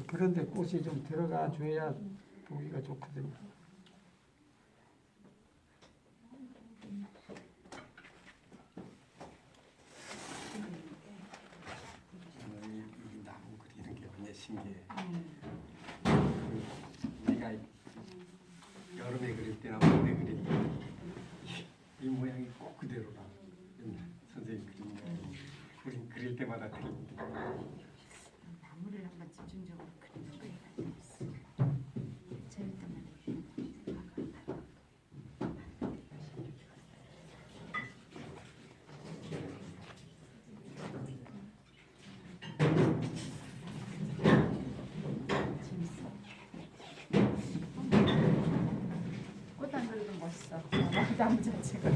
그런데 꽃이 좀 들어가 줘야 보기가 좋거든요. 이 나무 그리는 게 굉장히 신기해. 네가 여름에 그릴 때나 봄에 그릴 때 이 모양이 꼭 그대로라. 옛날 선생님 그린 모양이 우린 그릴 때마다 틀린데. 나무를 한번 집중적으로 그리는 거에 있어. 재밌단 재밌어. 꽃 안 그려도 멋있어. 나무 자체가.